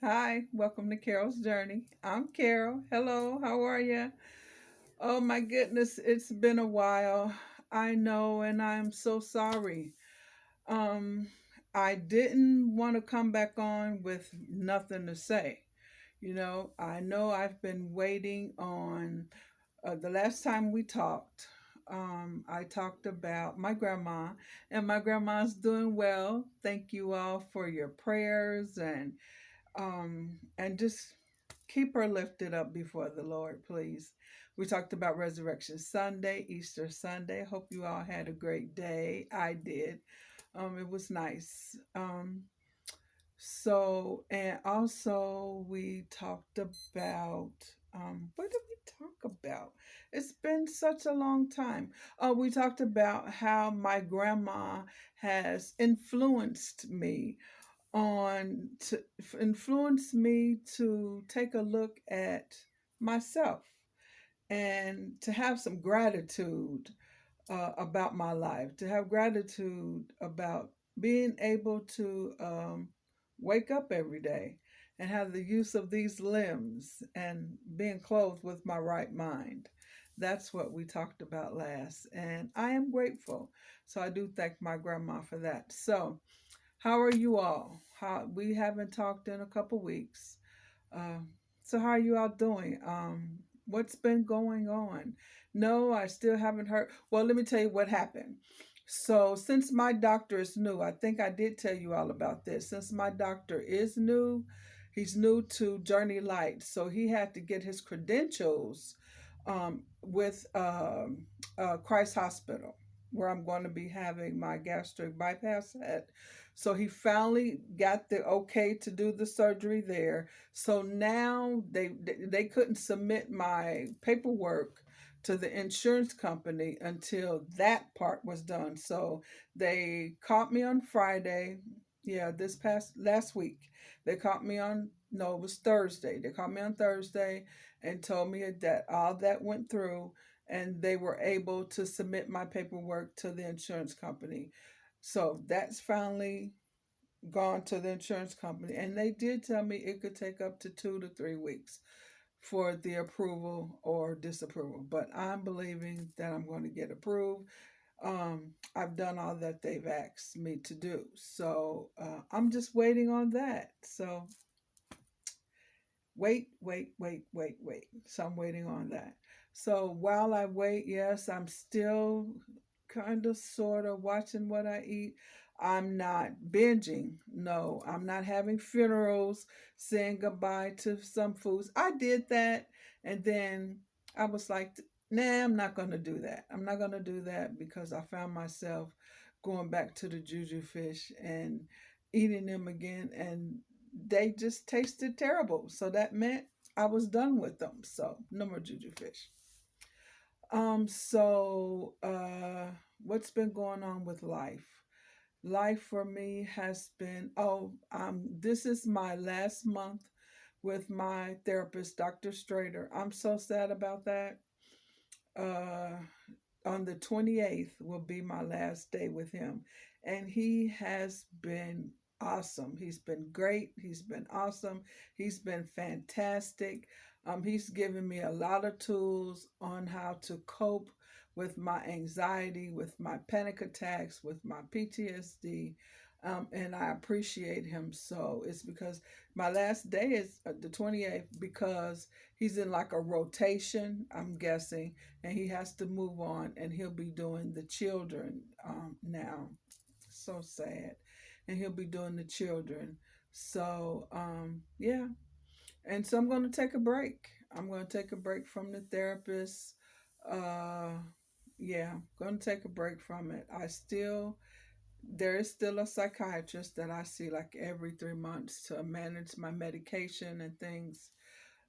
Hi, welcome to Carol's Journey. I'm Carol. Hello, how are you? Oh my goodness, it's been a while. I know, and I'm so sorry. Um, I didn't want to come back on with nothing to say. I know I've been waiting on the last time we talked. I talked about my grandma, and my grandma's doing well. Thank you all for your prayers and just keep her lifted up before the Lord, please. We talked about Resurrection Sunday, Easter Sunday. Hope you all had a great day. I did. It was nice. And also we talked about what did we talk about? It's been such a long time. We talked about how my grandma has on to influence me to take a look at myself and to have some gratitude about my life, to have gratitude about being able to wake up every day and have the use of these limbs and being clothed with my right mind. That's what we talked about last, and I am grateful. So I do thank my grandma for that. So, how are you all? How we haven't talked in a couple weeks. Um, so how are you all doing? What's been going on? No, I still haven't heard. Well, let me tell you what happened. So since my doctor is new, I think I did tell you all about this. Since my doctor is new, he's new to Journey Light, so he had to get his credentials with Christ Hospital, where I'm going to be having my gastric bypass at. So he finally got the okay to do the surgery there. So now they couldn't submit my paperwork to the insurance company until that part was done. So they caught me on Friday. Yeah, this past last week. They caught me on no, it was Thursday. They caught me on Thursday and told me that all that went through and they were able to submit my paperwork to the insurance company. So that's finally gone to the insurance company, and they did tell me it could take up to 2 to 3 weeks for the approval or disapproval. But I'm believing that I'm going to get approved. I've done all that they've asked me to do, so I'm just waiting on that. So wait. So I'm waiting on that. So while I wait, yes, I'm still kind of sort of watching what I eat. I'm not binging. No, I'm not having funerals, saying goodbye to some foods. I did that, and then I was like, nah, I'm not going to do that. I'm not going to do that because I found myself going back to the juju fish and eating them again, and they just tasted terrible. So that meant I was done with them. So no more juju fish. What's been going on with life? Life for me has been this is my last month with my therapist, Dr. Strader. I'm so sad about that. Uh on the 28th will be my last day with him. And he has been awesome. He's been great. He's been awesome. He's been fantastic. He's given me a lot of tools on how to cope with my anxiety, with my panic attacks, with my PTSD. And I appreciate him so. It's because my last day is the 28th because he's in like a rotation, I'm guessing, and he has to move on, and he'll be doing the children now. So sad. And he'll be doing the children. So yeah. And so I'm going to take a break. I'm going to take a break from the therapist. uh yeah, going to take a break from it. There is still a psychiatrist that I see like every 3 months to manage my medication and things.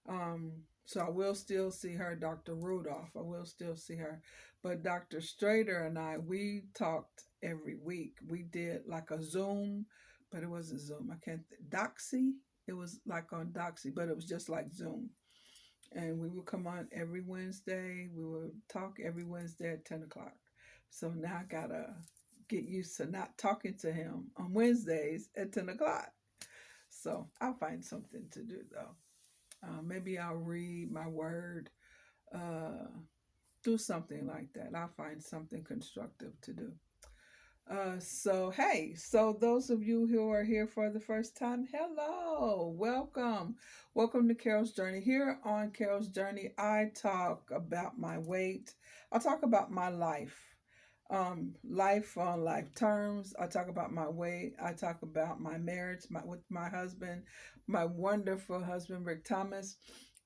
So I will still see her, Dr. Rudolph. I will still see her. But Dr. Strader and I, we talked every week. We did like a Zoom, but it wasn't Zoom. I can't, Doxy. It was like on Doxy, but it was just like Zoom. And we would come on every Wednesday. We would talk every Wednesday at 10 o'clock. So now I gotta get used to not talking to him on Wednesdays at 10 o'clock. So I'll find something to do though. Maybe I'll read my word, uh, do something like that. I'll find something constructive to do. So those of you who are here for the first time, hello, welcome. Welcome to Carol's Journey. Here on Carol's Journey, I talk about my weight. I talk about my life, life on life terms. I talk about my weight. I talk about my marriage with my husband, my wonderful husband, Rick Thomas.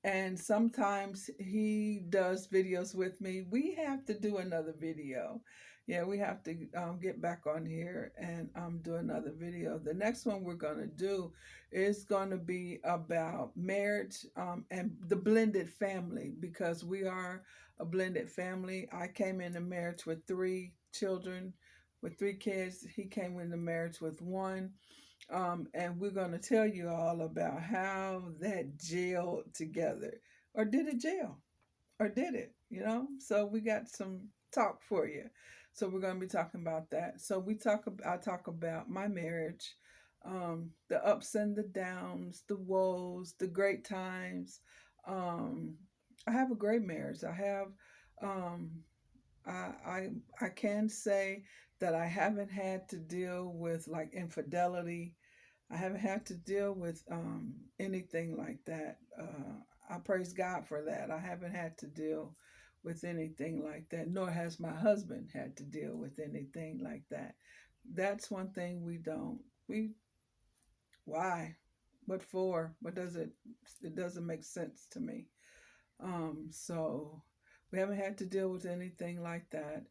And sometimes he does videos with me. We have to do another video. Yeah, we have to get back on here and do another video. The next one we're going to do is going to be about marriage and the blended family, because we are a blended family. I came into marriage with 3 children, with 3 kids. He came into marriage with one. And we're going to tell you all about how that gelled together. Or did it gel? Or did it? So we got some talk for you. So we're going to be talking about that. So I talk about my marriage, the ups and the downs, the woes, the great times. um I have a great marriage. Um I can say that I haven't had to deal with like infidelity. I haven't had to deal with anything like that. I praise God for that. I haven't had to deal with anything like that, nor has my husband had to deal with anything like that. That's one thing we don't. Why? What for? What does it? It doesn't make sense to me. So we haven't had to deal with anything like that.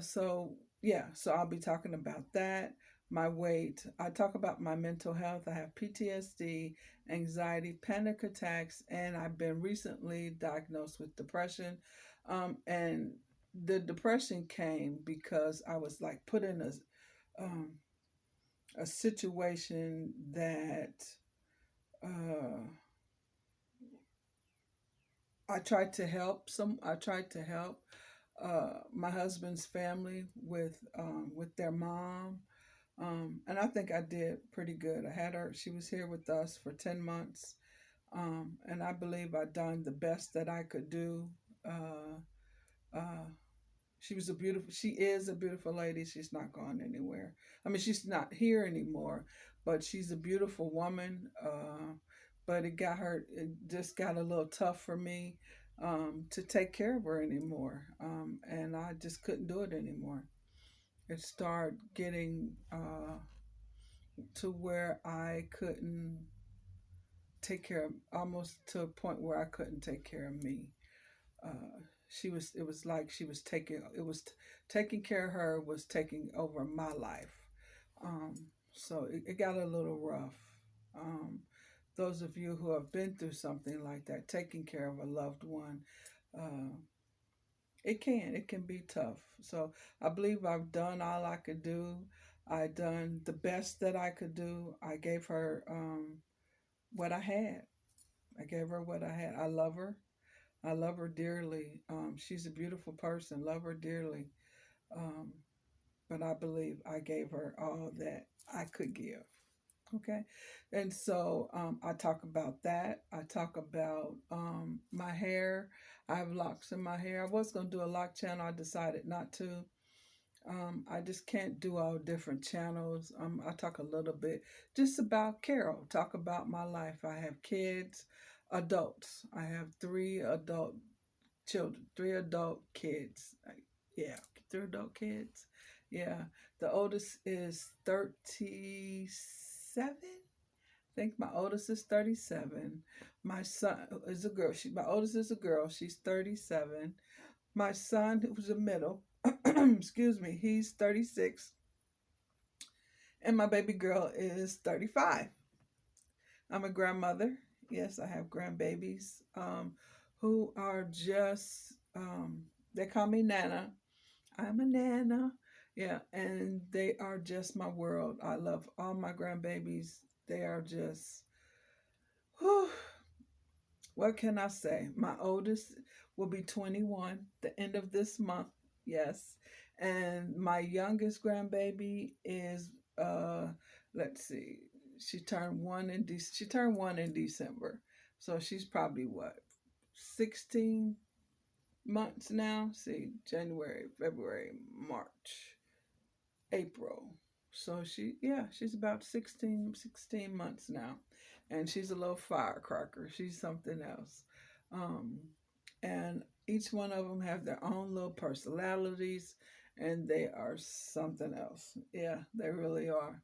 So yeah, so I'll be talking about that, my weight. I talk about my mental health. I have PTSD, anxiety, panic attacks, and I've been recently diagnosed with depression. And the depression came because I was like put in um, a situation that uh, I tried to help my husband's family with their mom, and I think I did pretty good. I had her; she was here with us for 10 months, and I believe I done the best that I could do. Uh, uh, she is a beautiful lady. She's not gone anywhere. I mean, she's not here anymore, but she's a beautiful woman. But it just got a little tough for me to take care of her anymore. And I just couldn't do it anymore. It started getting to where I couldn't take care of, almost to a point where I couldn't take care of me. It was like she was taking care of her was taking over my life. So it got a little rough. um, those of you who have been through something like that, taking care of a loved one, uh, it can be tough. So I believe I've done all I could do. I done the best that I could do. I gave her what I had. I gave her what I had. I love her. I love her dearly. She's a beautiful person. Love her dearly. Um, but I believe I gave her all that I could give. Okay. And so I talk about that. I talk about my hair. I have locks in my hair. I was going to do a lock channel. I decided not to. I just can't do all different channels. I talk a little bit just about Carol, talk about my life. I have kids, adults. I have 3 adult children, 3 adult kids. Yeah, 3 adult kids. Yeah, the oldest is 37. I think my oldest is 37. My son is a girl. My oldest is a girl. She's 37. My son, who's the middle, excuse me, he's 36. And my baby girl is 35. I'm a grandmother. Yes, I have grandbabies who are just, they call me Nana. I'm a Nana. Yeah, and they are just my world. I love all my grandbabies. They are just, whew, what can I say? My oldest will be 21 the end of this month. Yes. And my youngest grandbaby is let's see. She turned one in December, so she's probably what, 16 months now. See, January, February, March, April. So she's about 16 months now, and she's a little firecracker. She's something else. Um, and each one of them have their own little personalities, and they are something else. Yeah, they really are.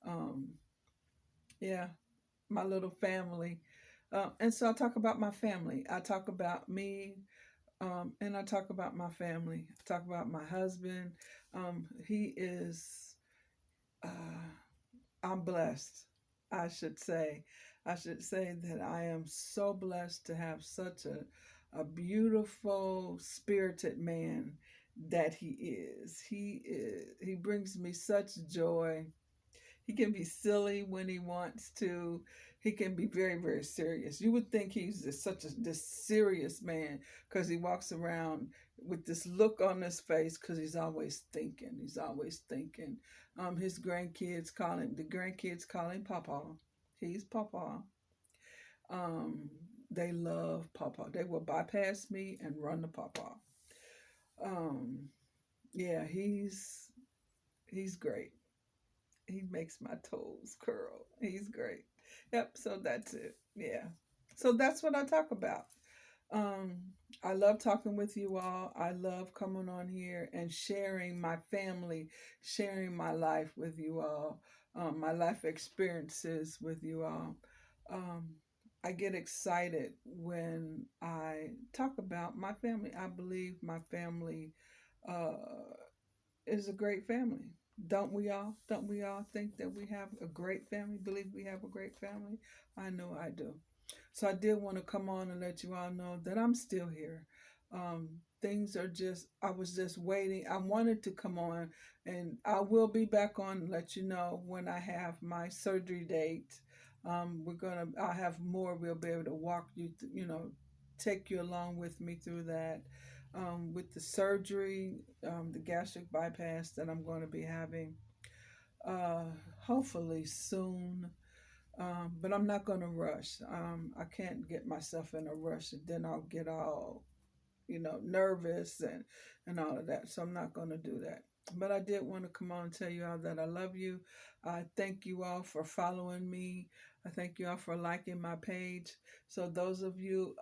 Um, yeah, my little family. And so I talk about my family. I talk about me, and I talk about my family. I talk about my husband. He is, uh, I'm blessed, I should say. I should say that I am so blessed to have such a beautiful, spirited man that he is. He brings me such joy. He can be silly when he wants to. He can be very, very serious. You would think he's this serious man because he walks around with this look on his face because he's always thinking. He's always thinking. The grandkids call him Papa. He's Papa. Um, they love Papa. They will bypass me and run to Papa. Um, yeah, he's great. He makes my toes curl. He's great. Yep, so that's it. Yeah. So that's what I talk about. Um, I love talking with you all. I love coming on here and sharing my family, sharing my life with you all, my life experiences with you all. Um, I get excited when I talk about my family. I believe my family uh, is a great family. Don't we all? Don't we all think that we have a great family? Believe we have a great family? I know I do. So I did want to come on and let you all know that I'm still here. Things are just, I was just waiting. I wanted to come on, and I will be back on and let you know when I have my surgery date. I'll have more. We'll be able to walk you, take you along with me through that. With the surgery, the gastric bypass that I'm going to be having, uh, hopefully soon, but I'm not going to rush. I can't get myself in a rush, and then I'll get all, nervous and all of that. So I'm not going to do that. But I did want to come on and tell you all that I love you. I thank you all for following me. I thank you all for liking my page. So those of you,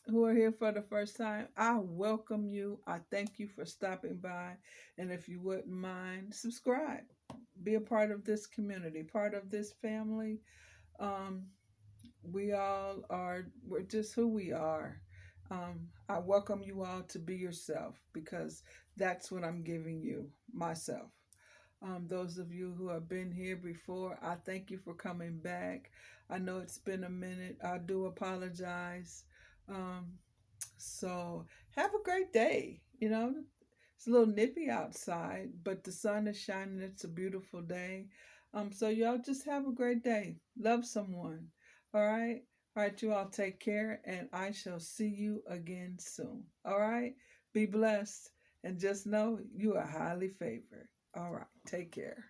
who are here for the first time, I welcome you. I thank you for stopping by. And if you wouldn't mind, subscribe. Be a part of this community, part of this family. Um, we're just who we are. I welcome you all to be yourself because that's what I'm giving you, myself. Those of you who have been here before, I thank you for coming back. I know it's been a minute. I do apologize. Um, so have a great day. It's a little nippy outside, but the sun is shining. It's a beautiful day. So y'all just have a great day. Love someone. All right. All right, you all take care, and I shall see you again soon. All right. Be blessed, and just know you are highly favored. All right. Take care.